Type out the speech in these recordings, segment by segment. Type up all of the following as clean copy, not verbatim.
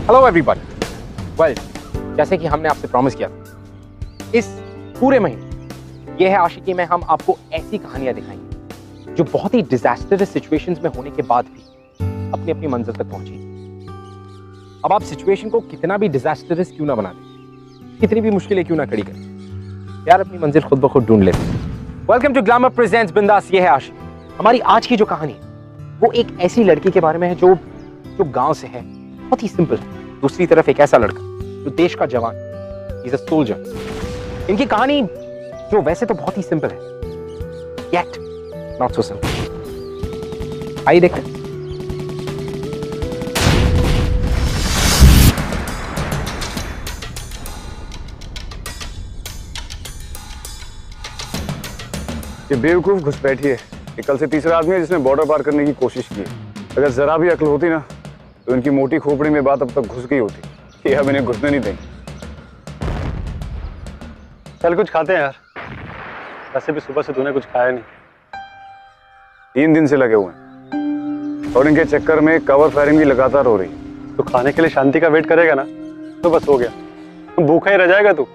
Hello everyone. Well, जैसे कि हमने आपसे प्रॉमिस किया था, इस पूरे महीने ये है आशिकी में हम आपको ऐसी कहानियां दिखाएंगे जो बहुत ही डिजास्टरस सिचुएशंस में होने के बाद भी अपनी अपनी मंजिल तक पहुंची। अब आप सिचुएशन को कितना भी डिजास्टरस क्यों ना बना दें, कितनी भी मुश्किलें क्यों ना खड़ी करें, यार अपनी मंजिल खुद ब खुद ढूंढ लेते हैं। वेलकम टू ग्लैमर प्रेजेंट्स बिंदास। ये है आशिकी। हमारी आज की जो कहानी है वो एक ऐसी लड़की के बारे में है जो गांव से है, बहुत ही सिंपल है। दूसरी तरफ एक ऐसा लड़का जो देश का जवान, ही इज अ सोल्जर। इनकी कहानी जो वैसे तो बहुत ही सिंपल है, yet not so simple। आइए देखते हैं। ये बेवकूफ घुसपैठी है। ये कल से तीसरा आदमी है जिसने बॉर्डर पार करने की कोशिश की है। अगर जरा भी अक्ल होती ना तो इनकी मोटी खोपड़ी में बात अब तक घुस गई होती। ये अब इन्हें घुसने नहीं देंगे। चल कुछ खाते हैं यार, वैसे भी सुबह से तूने कुछ खाया नहीं। 3 दिन से लगे हुए हैं और इनके चक्कर में कवर फायरिंग भी लगातार हो रही है। तो खाने के लिए शांति का वेट करेगा ना तो बस हो गया। तू भूखा ही रह जाएगा। तू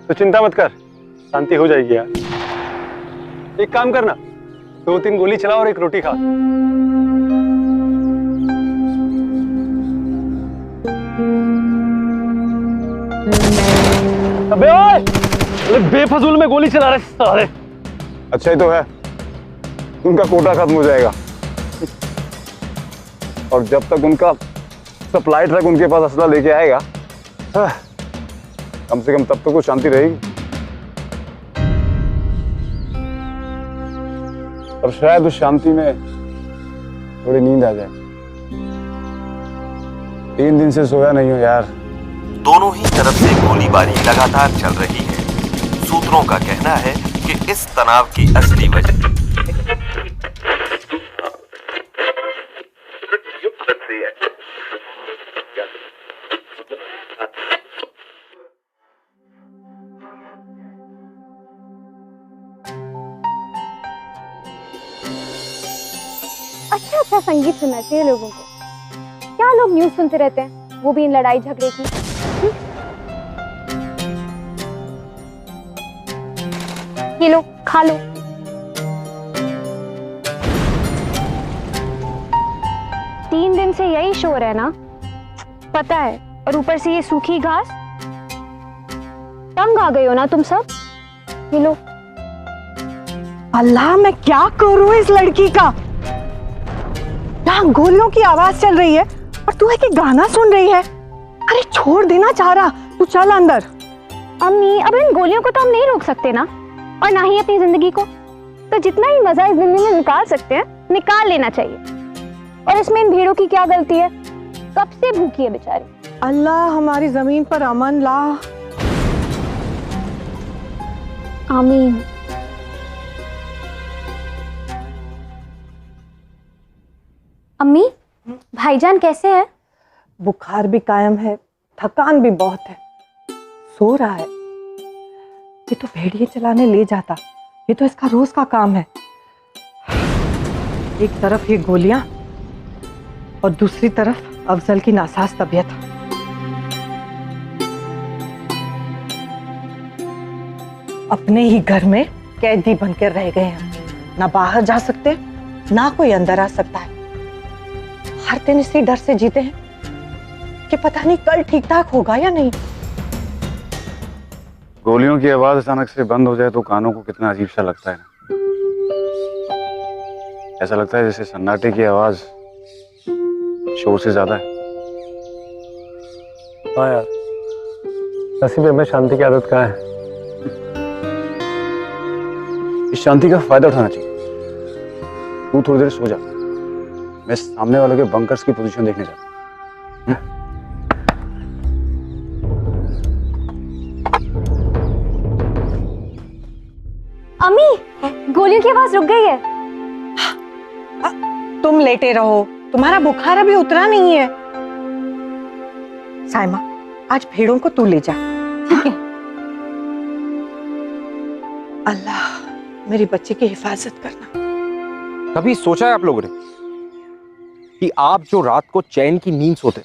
तो चिंता मत कर, शांति हो जाएगी यार। एक काम करना, 2-3 गोली चला और एक रोटी खा। अबे ओए, अरे बेफजूल में गोली चला रहे सारे। अच्छा ही तो है, उनका कोटा खत्म हो जाएगा और जब तक उनका सप्लाई ट्रक उनके पास असला लेके आएगा, कम से कम तब तक वो शांति रहेगी। और शायद उस शांति में थोड़ी नींद आ जाए। 3 दिन से सोया नहीं हूं यार। दोनों ही तरफ से गोलीबारी लगातार चल रही है। सूत्रों का कहना है कि इस तनाव की असली वजह अच्छा संगीत सुनना चाहिए लोगों को। क्या लोग न्यूज़ सुनते रहते हैं, वो भी इन लड़ाई झगड़े की। ये लो, खा लो। तीन दिन से यही शोर है ना, पता है। और ऊपर से ये सूखी घास। तंग आ गए हो ना तुम सब। ये लो। अल्लाह, मैं क्या करूं इस लड़की का। यहाँ गोलियों की आवाज चल रही है और तू है कि गाना सुन रही है। अरे छोड़ देना चाह रहा, तू चल अंदर। अम्मी, अब इन गोलियों को तो हम नहीं रोक सकते ना, और ना ही अपनी जिंदगी को। तो जितना ही मजा इस जिंदगी में निकाल सकते हैं निकाल लेना चाहिए। और इसमें इन भीड़ों की क्या गलती है, कब से भूखी है बेचारी। अल्लाह हमारी जमीन पर अमन ला। आमीन। अम्मी, भाईजान कैसे है? बुखार भी कायम है, थकान भी बहुत है, सो रहा है। ये तो भेड़िए चलाने ले जाता, ये तो इसका रोज का काम है। एक तरफ ये गोलियां और दूसरी तरफ अफजल की नासाज तबीयत। अपने ही घर में कैदी बनकर रह गए हैं, ना बाहर जा सकते ना कोई अंदर आ सकता है। हर दिन इसी डर से जीते हैं कि पता नहीं कल ठीक ठाक होगा या नहीं। गोलियों की आवाज अचानक से बंद हो जाए तो कानों को कितना अजीब सा लगता है ना। ऐसा लगता है जैसे सन्नाटे की आवाज शोर से ज्यादा है। हाँ यार, नसीब में शांति की आदत कहाँ है। इस शांति का फायदा उठाना चाहिए। तू थोड़ी देर सो जा, मैं सामने वालों के बंकर्स की पोजीशन देखने जाता हूं। अम्मी, गोलियों की आवाज रुक गई है। तुम लेटे रहो, तुम्हारा बुखार अभी उतरा नहीं है। साइमा, आज भेड़ों को तू ले जा। ठीक है। अल्लाह मेरी बच्ची की हिफाजत करना। कभी सोचा है आप लोगों ने कि आप जो रात को चैन की नींद सोते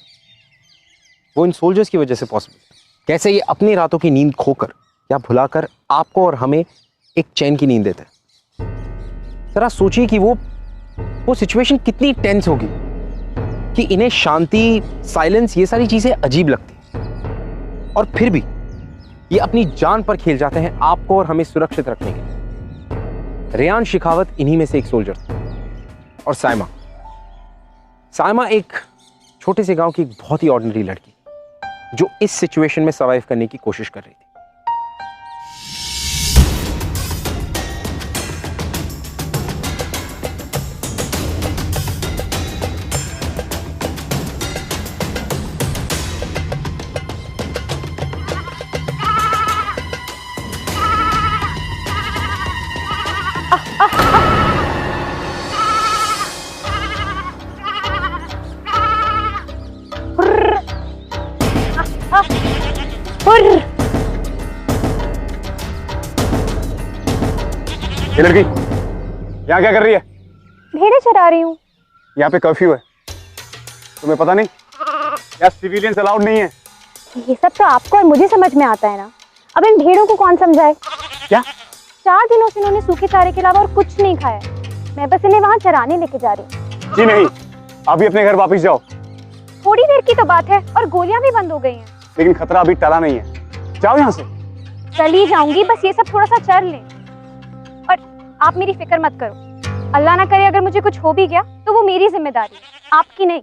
वो इन सोल्जर्स की वजह से पॉसिबल। कैसे ये अपनी रातों की नींद खोकर या भुलाकर आपको और हमें एक चैन की नींद देता है। जरा सोचिए कि वो सिचुएशन कितनी टेंस होगी कि इन्हें शांति, साइलेंस, ये सारी चीजें अजीब लगती हैं और फिर भी ये अपनी जान पर खेल जाते हैं आपको और हमें सुरक्षित रखने के लिए। रेयान शिखावत इन्हीं में से एक सोल्जर था। और साइमा एक छोटे से गांव की एक बहुत ही ऑर्डिनरी लड़की जो इस सिचुएशन में सर्वाइव करने की कोशिश कर रही थी। ये लड़की यहाँ क्या कर रही है? भेड़ें चरा रही हूँ। यहाँ पे कर्फ्यू है, तुम्हें पता नहीं? यहाँ सिविलियंस अलाउड नहीं है। ये सब तो आपको और मुझे समझ में आता है ना। अब इन भेड़ों को कौन समझाए? क्या? 4 दिनों से इन्होंने सूखे चारे के अलावा और कुछ नहीं खाया। मैं बस इन्हें वहाँ चराने लेके जा रही हूँ। जी नहीं, अभी अपने घर वापस जाओ। थोड़ी देर की तो बात है और गोलियां भी बंद हो गई हैं। लेकिन खतरा अभी टला नहीं है, जाओ यहाँ से। चली जाऊंगी, बस ये सब थोड़ा सा चर लें। और आप मेरी फिक्र मत करो, अल्लाह ना करे अगर मुझे कुछ हो भी गया तो वो मेरी जिम्मेदारी है, आपकी नहीं।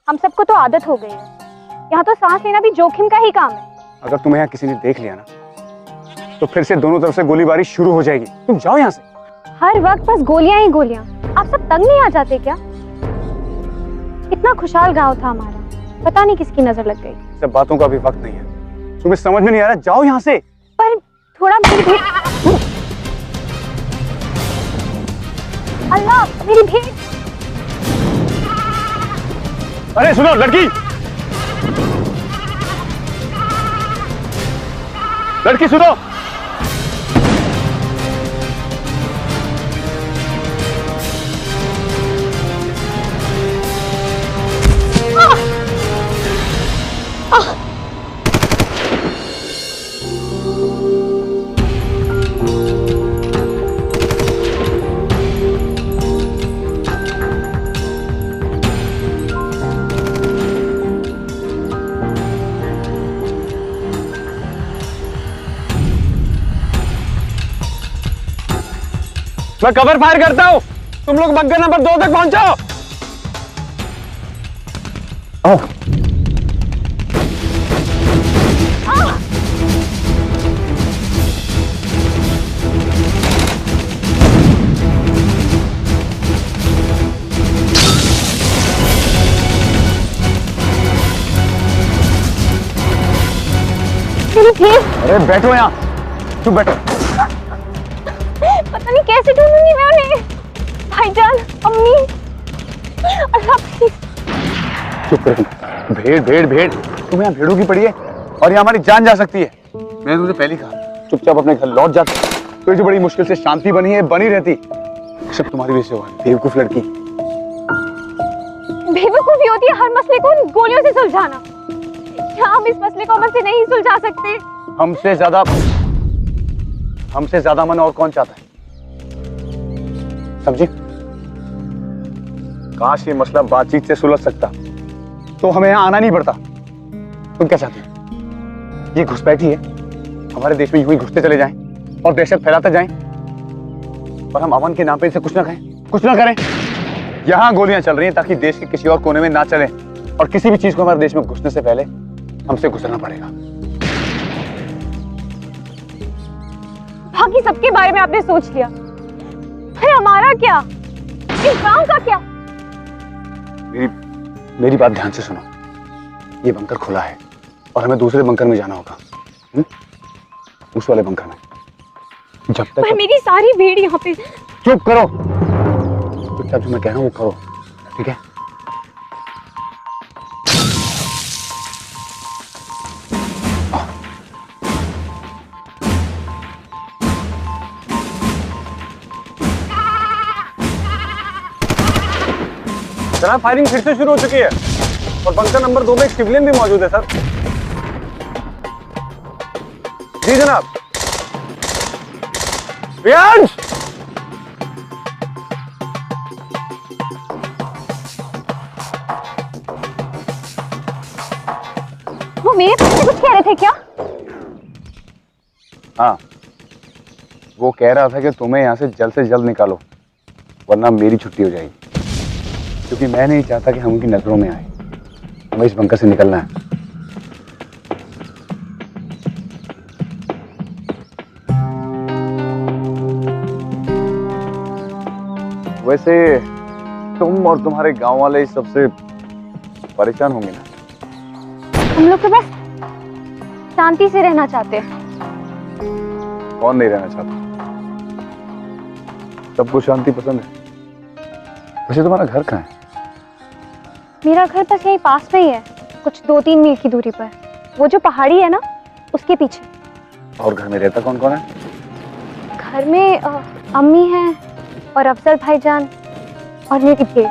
हम सबको तो आदत हो गई है, यहाँ तो सांस लेना भी जोखिम का ही काम है। अगर तुम्हें यहाँ किसी ने देख लिया ना तो फिर से दोनों तरफ से गोलीबारी शुरू हो जाएगी। तुम जाओ यहाँ से। हर वक्त बस गोलियां ही गोलियां। आप सब तंग नहीं आ जाते क्या? इतना खुशहाल गांव था हमारा, पता नहीं किसकी नजर लग गई। सब बातों का अभी वक्त नहीं है, तुम्हें समझ में नहीं आ रहा? जाओ यहाँ से। पर थोड़ा मेरी भीड़। अल्लाह, मेरी भीड़। अरे सुनो लड़की, लड़की सुनो। मैं कवर फायर करता हूं, तुम लोग बंकर नंबर 2 तक पहुंचो। अरे बैठो यहाँ, तू बैठो। पता नहीं कैसे ढूंढूंगी मैं उन्हें। भाईजान, अम्मी, अल्लाह प्लीज। चुप करो। भेड़ भेड़ भेड़, तुम यहाँ भेड़ों की पड़ी है और यहाँ हमारी जान जा सकती है। मैंने तुमसे पहले कहा चुपचाप अपने घर लौट जाते, तो जो बड़ी मुश्किल से शांति बनी है बनी रहती। सब तुम्हारी वजह से हुआ, बेवकूफ लड़की। बेवकूफी होती है हर मसले को गोलियों से सुलझाना। क्या हम इस मसले को अमन से नहीं सुलझा सकते? हमसे ज्यादा मन और कौन चाहता है? समझे? काश ये मसला बातचीत से सुलझ सकता तो हमें यहाँ आना नहीं पड़ता। तुम क्या चाहती हो? ये घुसपैठी है, हमारे देश में यूं ही घुसते चले जाएं और दहशत फैलाते जाएं और हम अमन के नाम पे इसे कुछ ना कहें, कुछ ना करें। यहाँ गोलियां चल रही हैं ताकि देश के किसी और कोने में ना चले और किसी भी चीज को हमारे देश में घुसने से पहले हमसे गुजरना पड़ेगा। बाकी सबके बारे में आपने सोच लिया, फिर हमारा क्या? इस गांव का क्या? मेरी बात ध्यान से सुनो। ये बंकर खुला है और हमें दूसरे बंकर में जाना होगा, उस वाले बंकर में। जब तक पर मेरी सारी भीड़ यहाँ पे। चुप करो, चुपचाप जो मैं कह रहा हूँ वो करो, ठीक है? जनाब, फायरिंग फिर से शुरू हो चुकी है और बंकर नंबर 2 में एक सिविलियन भी मौजूद है सर। जी जनाब। प्रियांश! वो मेरे पास से कुछ कह रहे थे क्या? हाँ, वो कह रहा था कि तुम्हें यहाँ से जल्द निकालो, वरना मेरी छुट्टी हो जाएगी। क्योंकि मैं नहीं चाहता कि हम उनकी नजरों में आए। हमें इस बंकर से निकलना है। वैसे तुम और तुम्हारे गांव वाले इस सबसे परेशान होंगे ना? हम लोग तो बस शांति से रहना चाहते हैं। कौन नहीं रहना चाहता? सबको शांति पसंद है। वैसे तुम्हारा घर कहाँ है? मेरा घर बस यहीं पास में ही है, कुछ 2-3 मील की दूरी पर। वो जो पहाड़ी है ना, उसके पीछे। और घर में रहता कौन कौन है? घर में अम्मी हैं और अफजल भाईजान और मेरी भेड़।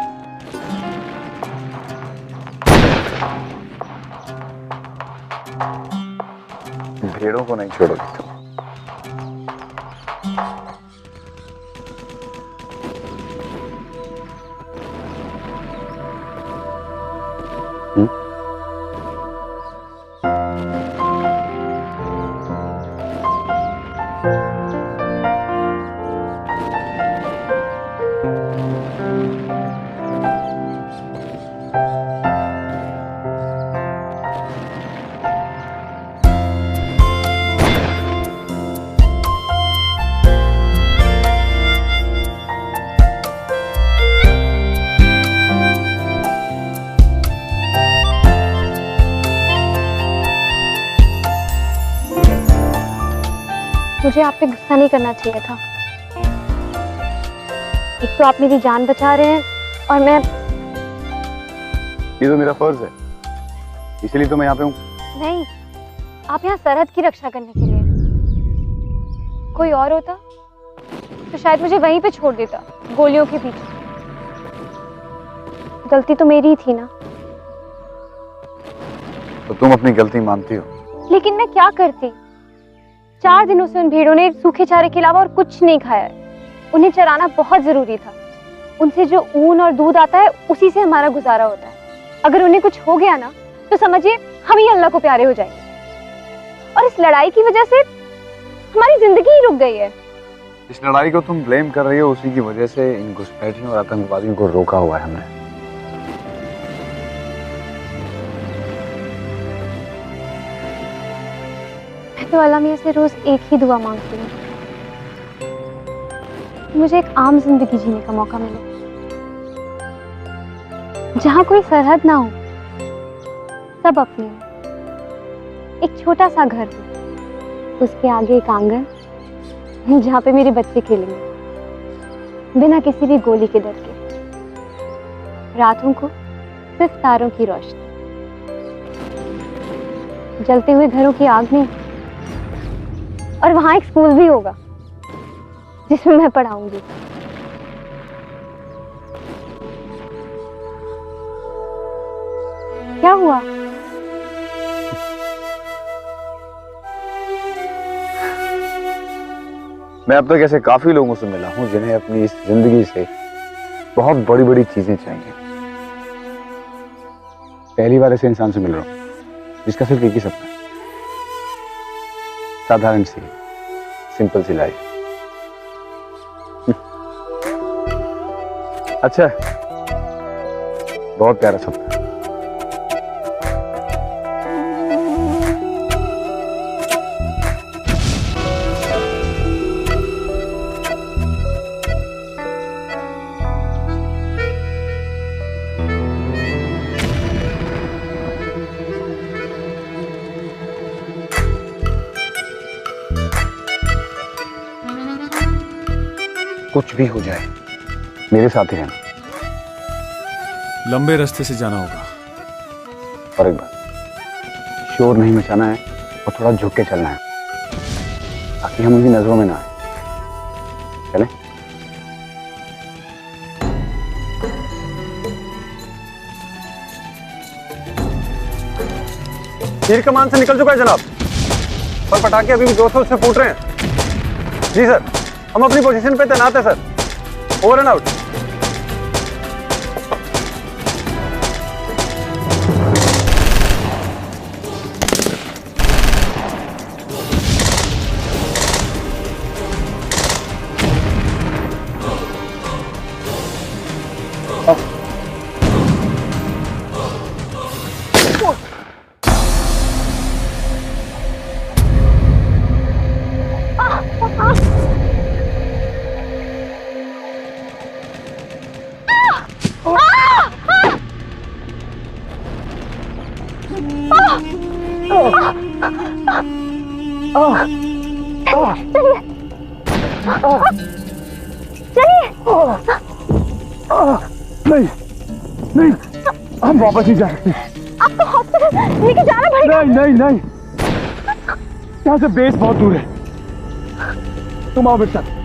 भेड़ों को नहीं छोड़ोगे तुम। मुझे आप पे गुस्सा नहीं करना चाहिए था। एक तो आप मेरी जान बचा रहे हैं और मैं। ये तो मेरा फर्ज है, इसलिए तो मैं यहाँ पे हूँ। नहीं, आप यहाँ सरहद की रक्षा करने के लिए। कोई और होता तो शायद मुझे वहीं पे छोड़ देता, गोलियों के पीछे। गलती तो मेरी ही थी ना। तो तुम अपनी गलती मानती हो? लेकिन मैं क्या करती? 4 दिनों से उन भेड़ों ने सूखे चारे के अलावा और कुछ नहीं खाया है। उन्हें चराना बहुत जरूरी था। उनसे जो ऊन और दूध आता है, उसी से हमारा गुजारा होता है। अगर उन्हें कुछ हो गया ना, तो समझिए हम ही अल्लाह को प्यारे हो जाएंगे। और इस लड़ाई की वजह से हमारी जिंदगी ही रुक गई है। इस लड़ाई को तुम ब्लेम कर रही हो, उसी की वजह से इन घुसपैठियों और आतंकवादियों को रोका हुआ है हमने। मैं तो अल्लाह मियां से रोज एक ही दुआ मांगती हूँ, मुझे एक आम जिंदगी जीने का मौका मिले, जहाँ कोई सरहद ना हो, सब अपने हो। एक छोटा सा घर हो, उसके आगे एक आंगन जहाँ पे मेरे बच्चे खेलेंगे, बिना किसी भी गोली के डर के। रातों को सिर्फ तारों की रोशनी, जलते हुए घरों की आग में। और वहां एक स्कूल भी होगा जिसमें मैं पढ़ाऊंगी। क्या हुआ? मैं अब तक ऐसे काफी लोगों से मिला हूं जिन्हें अपनी इस जिंदगी से बहुत बड़ी बड़ी चीजें चाहिए। पहली बार ऐसे इंसान से मिल रहा हूं जिसका सिर्फ एक ही सपना है, साधारण सी सिंपल सी लाइफ। अच्छा, बहुत प्यारा सपना। कुछ भी हो जाए मेरे साथ ही रहना। लंबे रास्ते से जाना होगा। और एक बात, शोर नहीं मचाना है और थोड़ा झुक के चलना है ताकि हम उनकी नजरों में ना आए। चले? तीर कमान से निकल चुका है जनाब, पर पटाखे अभी भी जोर से उससे फूट रहे हैं। जी सर, हम अपनी पोजीशन पे तैनात है सर। Over and out. नहीं नहीं, हम वापस नहीं जा सकते। आपको हॉस्पिटल लेके जाना पड़ेगा। नहीं नहीं नहीं, यहाँ से बेस बहुत दूर है। तुम आओ मेरे साथ।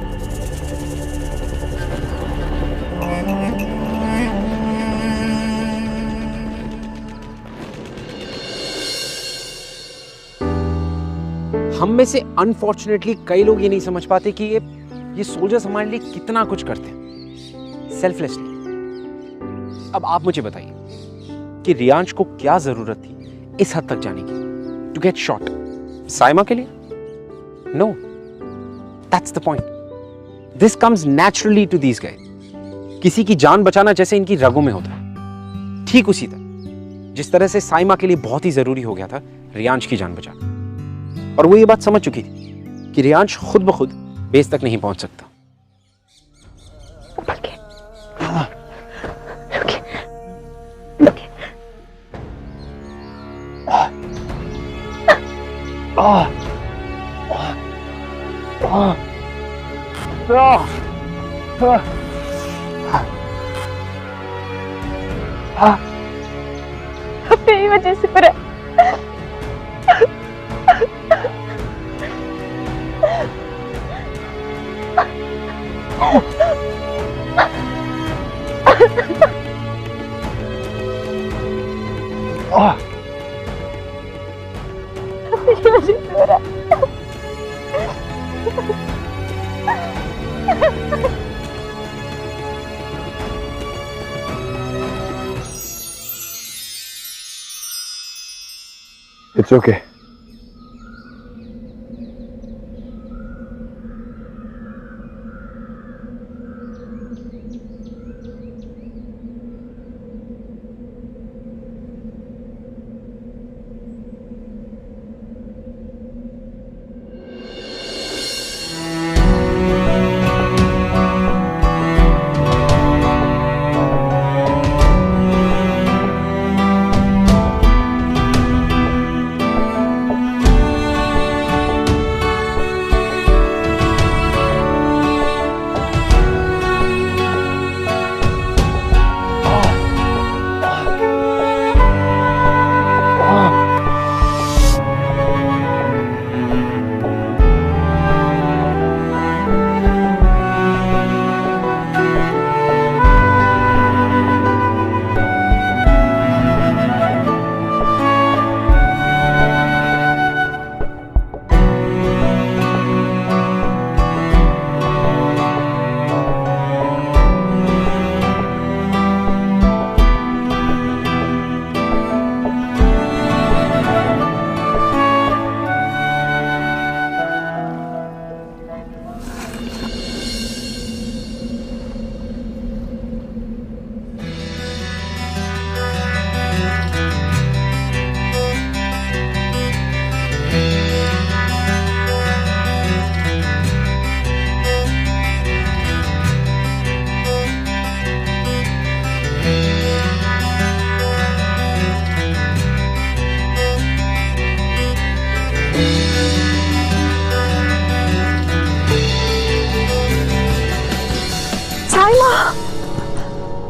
हम में से अनफॉर्चुनेटली कई लोग ये नहीं समझ पाते कि ये सोल्जर्स हमारे लिए कितना कुछ करते हैं सेल्फलेसली। अब आप मुझे बताइए कि रियांश को क्या जरूरत थी इस हद तक जाने की, टू गेट शॉट साइमा के लिए? No, that's the point. This comes naturally to these guys. किसी की जान बचाना जैसे इनकी रगों में होता है, ठीक उसी तरह जिस तरह से साइमा के लिए बहुत ही जरूरी हो गया था रियांश की जान बचाना। और वो ये बात समझ चुकी थी कि रियांश खुद ब खुद बेस तक नहीं पहुंच सकता। तेरी वजह से मेरा It's okay.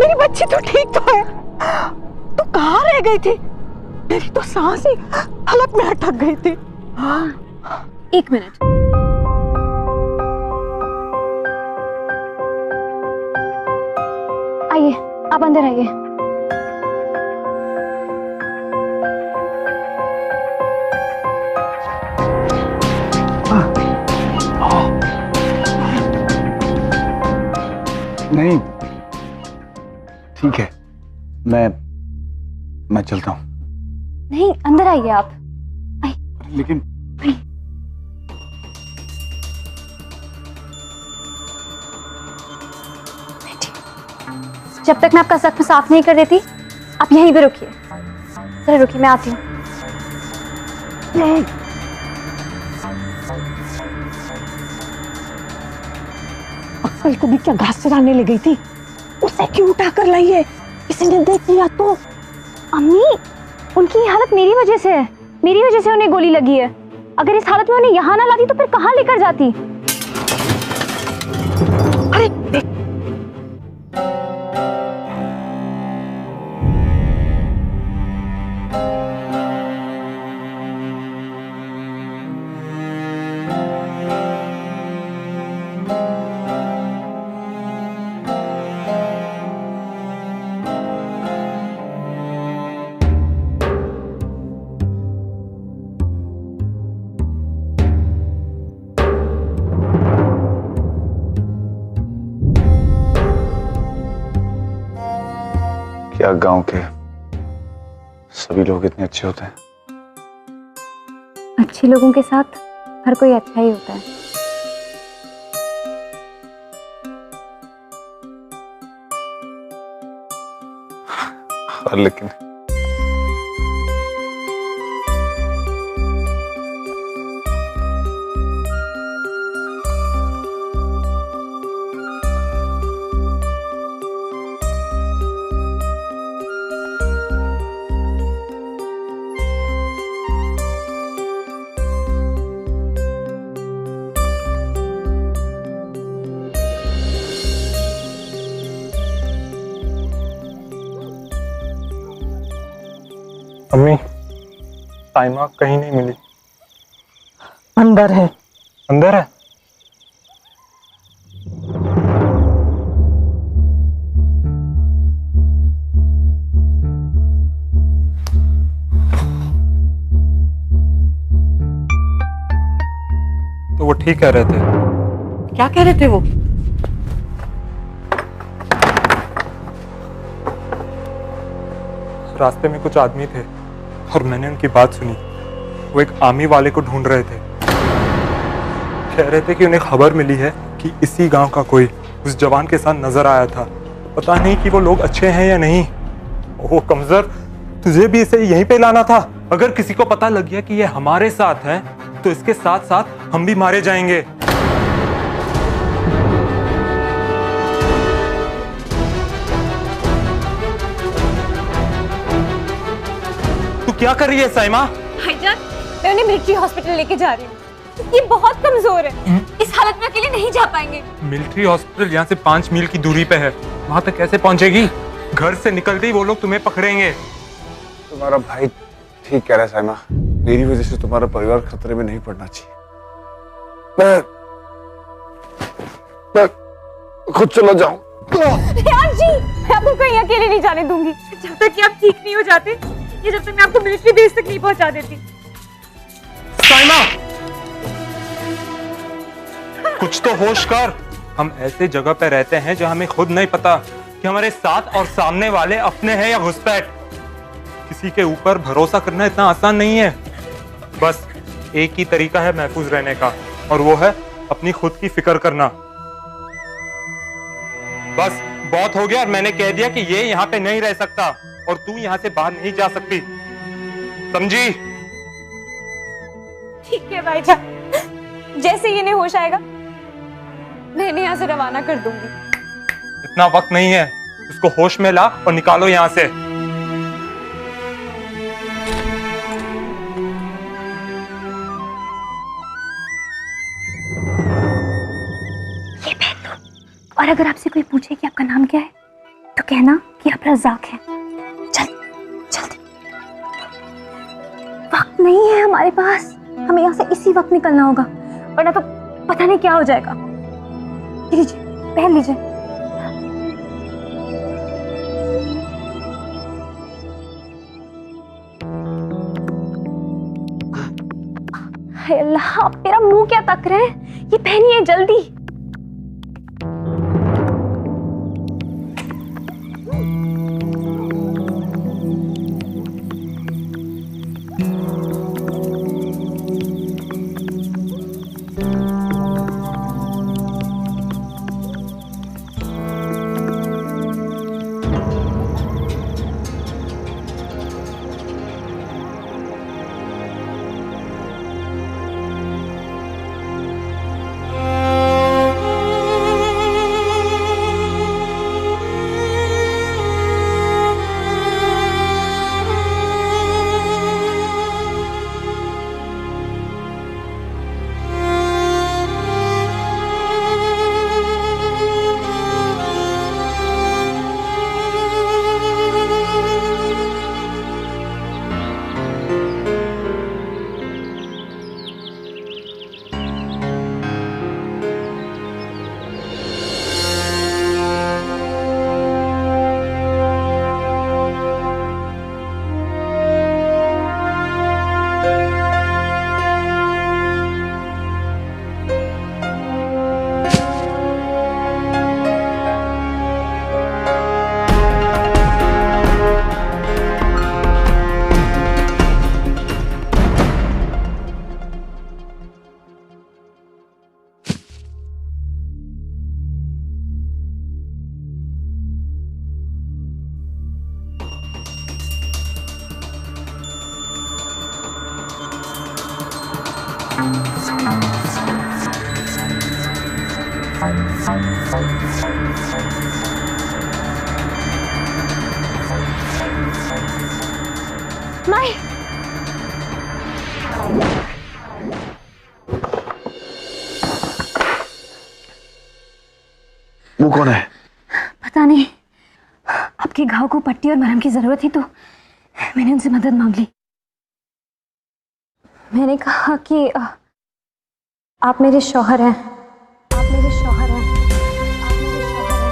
मेरी बच्ची तो ठीक तो है, तू कहाँ रह गई थी? मेरी तो सांस ही हलक में अटक गई थी। एक मिनट। आइए, आप अंदर आइए। नहीं, ठीक है, मैं चलता हूँ। नहीं, अंदर आइए आप। लेकिन जब तक मैं आपका जख्म साफ नहीं कर देती, आप यहीं पे रुकिए। जरा रुकिए, मैं आती हूँ। अक्सर को भी क्या घास चराने ले गई थी? उसे क्यों उठा कर लाई है? किसी ने देख लिया तो? अम्मी, उनकी हालत मेरी वजह से है। मेरी वजह से उन्हें गोली लगी है। अगर इस हालत में उन्हें यहाँ ना लाती तो फिर कहाँ लेकर जाती? अरे क्या गांव के सभी लोग इतने अच्छे होते हैं? अच्छे लोगों के साथ हर कोई अच्छा ही होता है। लेकिन अम्मी, साइमा कहीं नहीं मिली। अंदर है। अंदर है? तो वो ठीक कह रहे थे। क्या कह रहे थे वो? रास्ते में कुछ आदमी थे और मैंने उनकी बात सुनी। वो एक आर्मी वाले को ढूंढ रहे थे। कह रहे थे कि उन्हें खबर मिली है कि इसी गांव का कोई उस जवान के साथ नजर आया था। पता नहीं कि वो लोग अच्छे हैं या नहीं। ओह कमजोर, तुझे भी इसे यहीं पे लाना था। अगर किसी को पता लग गया कि ये हमारे साथ है तो इसके साथ साथ हम भी मारे जाएंगे। तू क्या कर रही है साइमा? भाईजान, मैं उन्हें मिलिट्री हॉस्पिटल लेके जा रही हूँ। ये बहुत कमजोर है। इस हालत में अकेले नहीं जा पाएंगे। मिलिट्री हॉस्पिटल यहाँ से 5 मील की दूरी पे है। वहां तक कैसे पहुंचेगी? घर से निकलते ही वो लोग तुम्हें पकड़ेंगे। तुम्हारा भाई ठीक कह रहा है साइमा। मेरी वजह से तुम्हारा परिवार खतरे में नहीं पड़ना चाहिए। मैं खुद चला जाऊं। यार जी, मैं आपको कहीं अकेले नहीं जाने दूंगी जब तक कि आप ठीक नहीं हो जाते, या जब तक मैं आपको मिलिट्री बेस तक नहीं पहुंचा देती। साइमा, कुछ तो होश कर। हम ऐसे जगह पे रहते हैं जहां हमें खुद नहीं पता कि हमारे साथ और सामने वाले अपने हैं या घुसपैठ। किसी के ऊपर भरोसा करना इतना आसान नहीं है। बस एक ही तरीका है महफूज रहने का, और वो है अपनी खुद की फिक्र करना। बस बहुत हो गया। मैंने कह दिया कि ये यहाँ पे नहीं रह सकता और तू यहाँ से बाहर नहीं जा सकती, समझी? ठीक है भाईजान, जैसे ही इन्हें होश आएगा मैं इन्हें यहाँ से रवाना कर दूंगी। इतना वक्त नहीं है। उसको होश में ला और निकालो यहाँ से। ये पहन लो, और अगर आपसे कोई पूछे कि आपका नाम क्या है तो कहना कि आप रज़ाक हैं। चल जल्दी, वक्त नहीं है हमारे पास। हमें यहाँ से इसी वक्त निकलना होगा, वरना तो पता नहीं क्या हो जाएगा। लीजिए, पहन लीजिए। हाय अल्लाह, आप मेरा मुंह क्या तक रहे हैं? ये पहनिए जल्दी। माई, वो कौन है? पता नहीं, आपके घाव को पट्टी और मरहम की जरूरत थी तो मैंने उनसे मदद मांग ली। मैंने कहा कि आप मेरे शौहर हैं, आप मेरे शौहर हैं, आप मेरे शौहर हैं।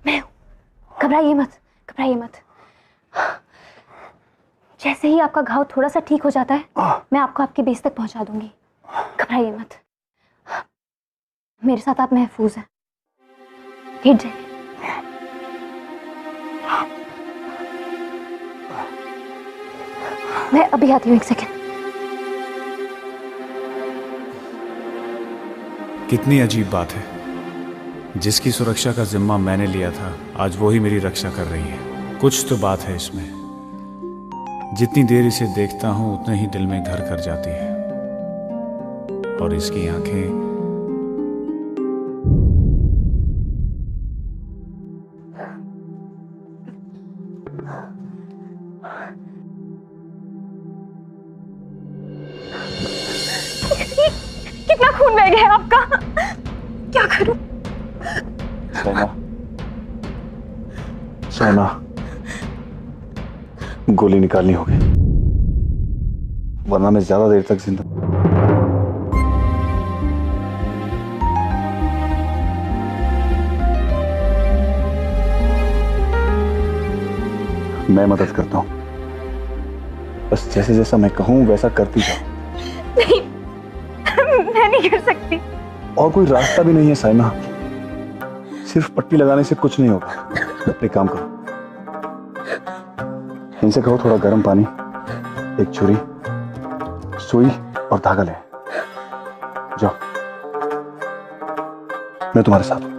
मैं हूँ। घबराइए मत, घबराइए मत। जैसे ही आपका घाव थोड़ा सा ठीक हो जाता है, मैं आपको आपके बेस तक पहुंचा दूंगी। घबराइए मत, मेरे साथ आप महफूज हैं। लेट जाइए। मैं अभी आती हूँ, एक सेकेंड। कितनी अजीब बात है, जिसकी सुरक्षा का जिम्मा मैंने लिया था आज वो ही मेरी रक्षा कर रही है। कुछ तो बात है इसमें। जितनी देर इसे देखता हूं उतने ही दिल में घर कर जाती है। और इसकी आंखें कितना खून बह गया है आपका, क्या करूं? सोना, सोना, गोली निकालनी होगी, वरना मैं ज्यादा देर तक जिंदा। मैं मदद करता हूं, बस जैसे जैसा मैं कहूं वैसा करती जाओ। नहीं, मैं नहीं कर सकती। और कोई रास्ता भी नहीं है साइमा, सिर्फ पट्टी लगाने से कुछ नहीं होगा। एक काम करो, इनसे कहो थोड़ा गर्म पानी, एक छुरी, सुई और धागा ले जाओ। मैं तुम्हारे साथ हूं।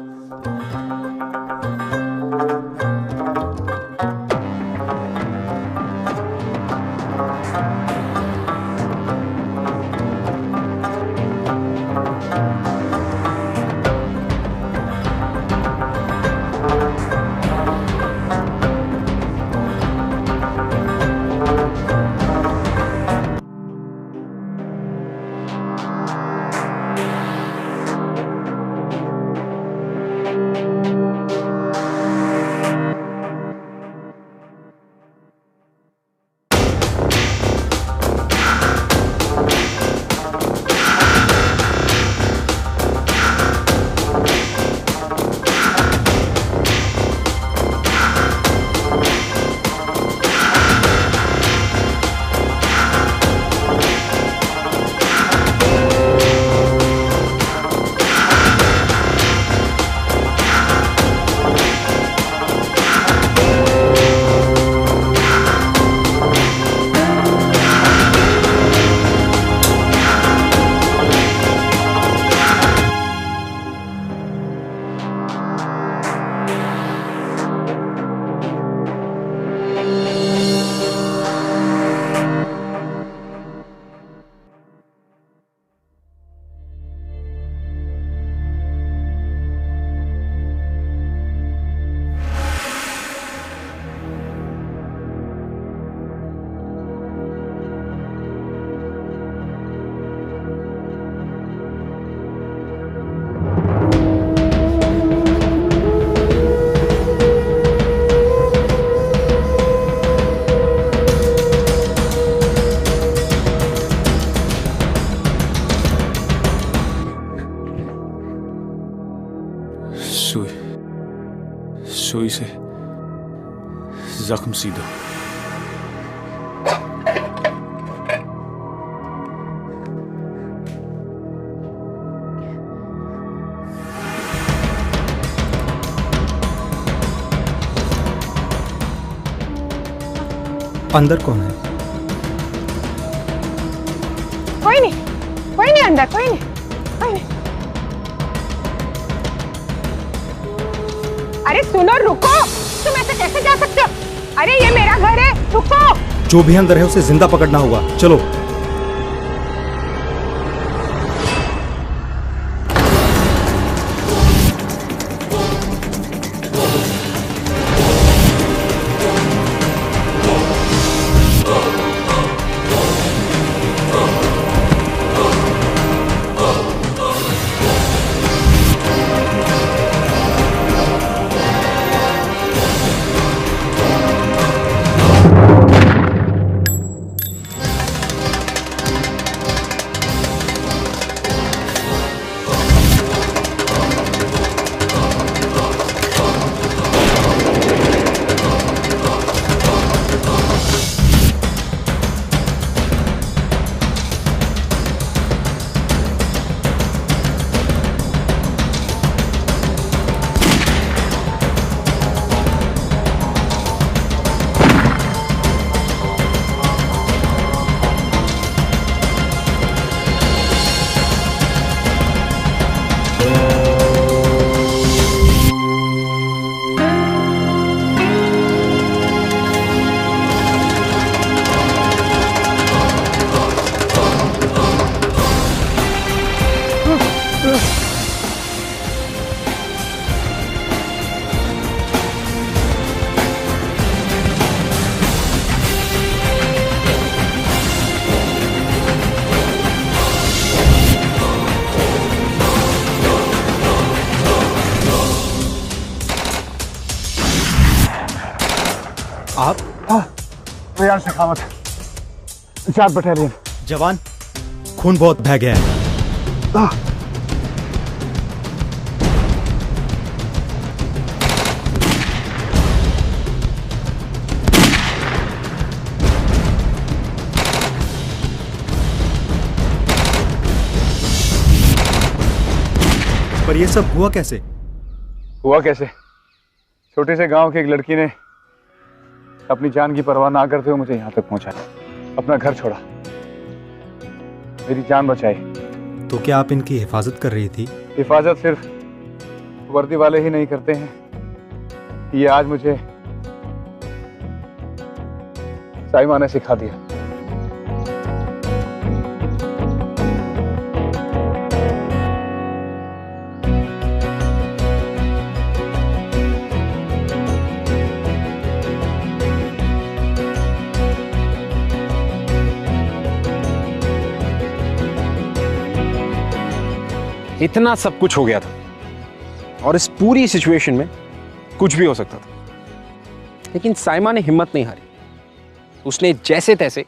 सुई से जख्म सी दो। अंदर कौन है? कोई नहीं अंदर, कोई नहीं। अरे सुनो, रुको, तुम ऐसे कैसे जा सकते हो? अरे ये मेरा घर है, रुको। जो भी अंदर है उसे जिंदा पकड़ना होगा, चलो। आप? रियान शेखावत, 4 बटालियन। जवान, खून बहुत बह गया है। पर ये सब हुआ कैसे? हुआ कैसे? छोटे से गांव की एक लड़की ने अपनी जान की परवाह ना करते हुए मुझे यहाँ तक पहुंचाया, अपना घर छोड़ा, मेरी जान बचाई। तो क्या आप इनकी हिफाजत कर रही थी? हिफाजत सिर्फ वर्दी वाले ही नहीं करते हैं, ये आज मुझे साइमा ने सिखा दिया। इतना सब कुछ हो गया था और इस पूरी सिचुएशन में कुछ भी हो सकता था, लेकिन साइमा ने हिम्मत नहीं हारी। उसने जैसे तैसे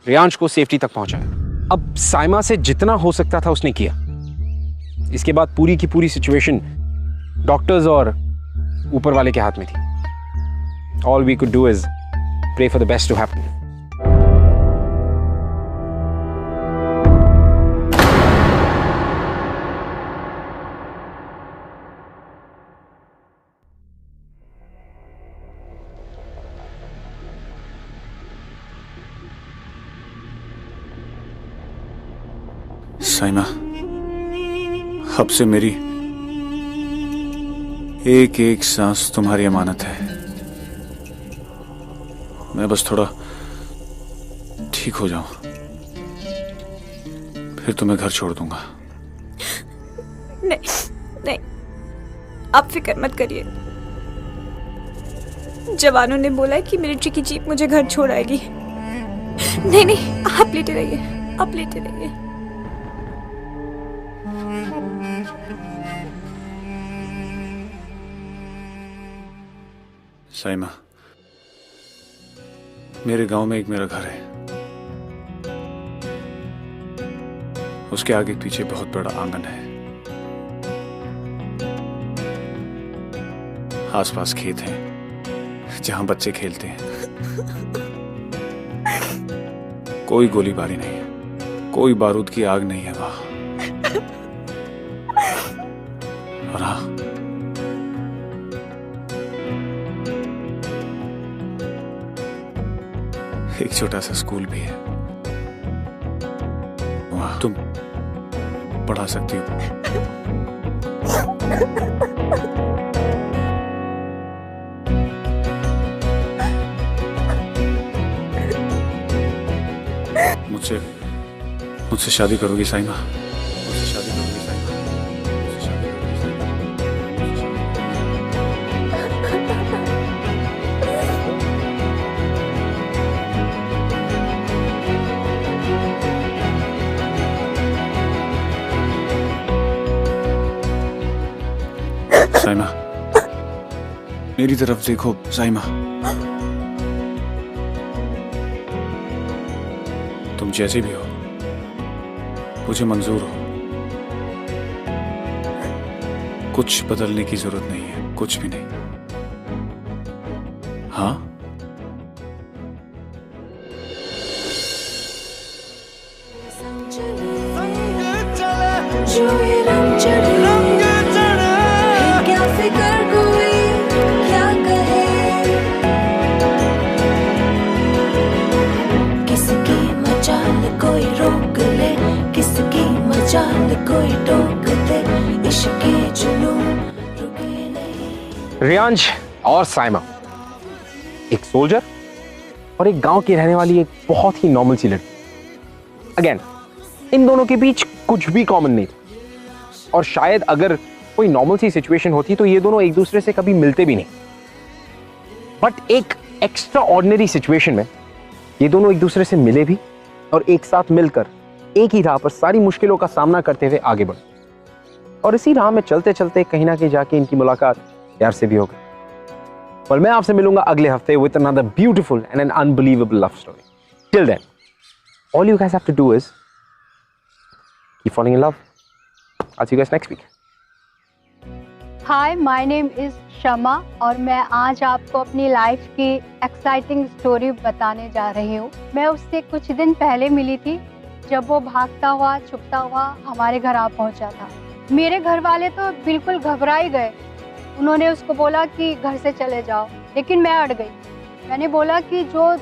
रियांश को सेफ्टी तक पहुंचाया। अब साइमा से जितना हो सकता था उसने किया। इसके बाद पूरी की पूरी सिचुएशन डॉक्टर्स और ऊपर वाले के हाथ में थी। All we could do is pray for the best to happen. Saima, अब से मेरी एक एक सांस तुम्हारी अमानत है। मैं बस थोड़ा ठीक हो जाऊं, फिर तुम्हें घर छोड़ दूंगा। नहीं, आप फिक्र मत करिए। जवानों ने बोला है कि मिलिट्री की जीप मुझे घर छोड़ आएगी। नहीं, आप लेटे रहिए, आप लेटे रहिए। साइमा, मेरे गांव में एक मेरा घर है, उसके आगे पीछे बहुत बड़ा आंगन है। आसपास खेत हैं जहां बच्चे खेलते हैं। कोई गोलीबारी नहीं है, कोई बारूद की आग नहीं है वहां। और हाँ, एक छोटा सा स्कूल भी है, वहां तुम पढ़ा सकती हो। मुझसे शादी करोगी साइमा? मुझसे शादी करोगी साइमा? मुझसे शादी करोगी साइमा? साइमा, मेरी तरफ देखो साइमा। तुम जैसी भी हो मुझे मंजूर हो। कुछ बदलने की जरूरत नहीं है, कुछ भी नहीं। हाँ, जो ये रंग चढ़े क्या फिक्र कोई क्या कहे, किसकी मचाल कोई रोक ले, किसकी मचाल कोई टोक दे, इश्क के जुनून रुके नहीं। रियांश और साइमा, एक सोल्जर और एक गांव की रहने वाली एक बहुत ही नॉर्मल सी लड़की। अगेन, इन दोनों के बीच कुछ भी कॉमन नहीं था, और शायद अगर कोई नॉर्मल सी सिचुएशन होती तो ये दोनों एक दूसरे से कभी मिलते भी नहीं। बट एक एक्स्ट्रा ऑर्डिनरी सिचुएशन में ये दोनों एक दूसरे से मिले भी और एक साथ मिलकर एक ही राह पर सारी मुश्किलों का सामना करते हुए आगे बढ़े। और इसी राह में चलते चलते कहीं ना कहीं जाके इनकी मुलाकात प्यार से भी हो गई। और मैं आपसे मिलूंगा अगले हफ्ते with another beautiful and an unbelievable love story. Till then, all you guys have to do is keep falling in love. I'll see you guys next week. Hi, my name is Shama और मैं आज आपको अपनी life की exciting story बताने जा रही हूँ। मैं उससे कुछ दिन पहले मिली थी जब वो भागता हुआ छुपता हुआ हमारे घर आ पहुँचा था। मेरे घर वाले तो बिल्कुल घबरा ही गए। उन्होंने उसको बोला कि घर से चले जाओ, लेकिन मैं अड़ गई। मैंने बोला कि जो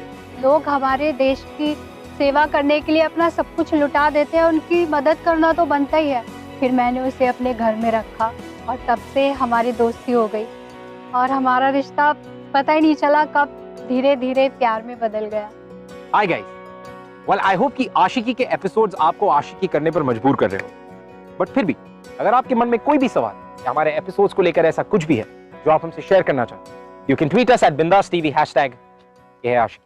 लोग हमारे देश की सेवा करने के लिए अपना सब कुछ लुटा देते हैं उनकी मदद करना तो बनता ही है। फिर मैंने उसे अपने घर में रखा और तब से हमारी दोस्ती हो गई और हमारा रिश्ता पता ही नहीं चला कब धीरे धीरे प्यार में बदल गया। Hi guys, well I hope कि आशिकी के एपिसोड्स आपको आशिकी करने पर मजबूर कर रहे हो। बट फिर भी अगर आपके मन में कोई भी सवाल या हमारे एपिसोड्स को लेकर ऐसा कुछ भी है जो आप हमसे शेयर करना चाहते हैं, you can tweet us @BindasTV #ये है आशिकी।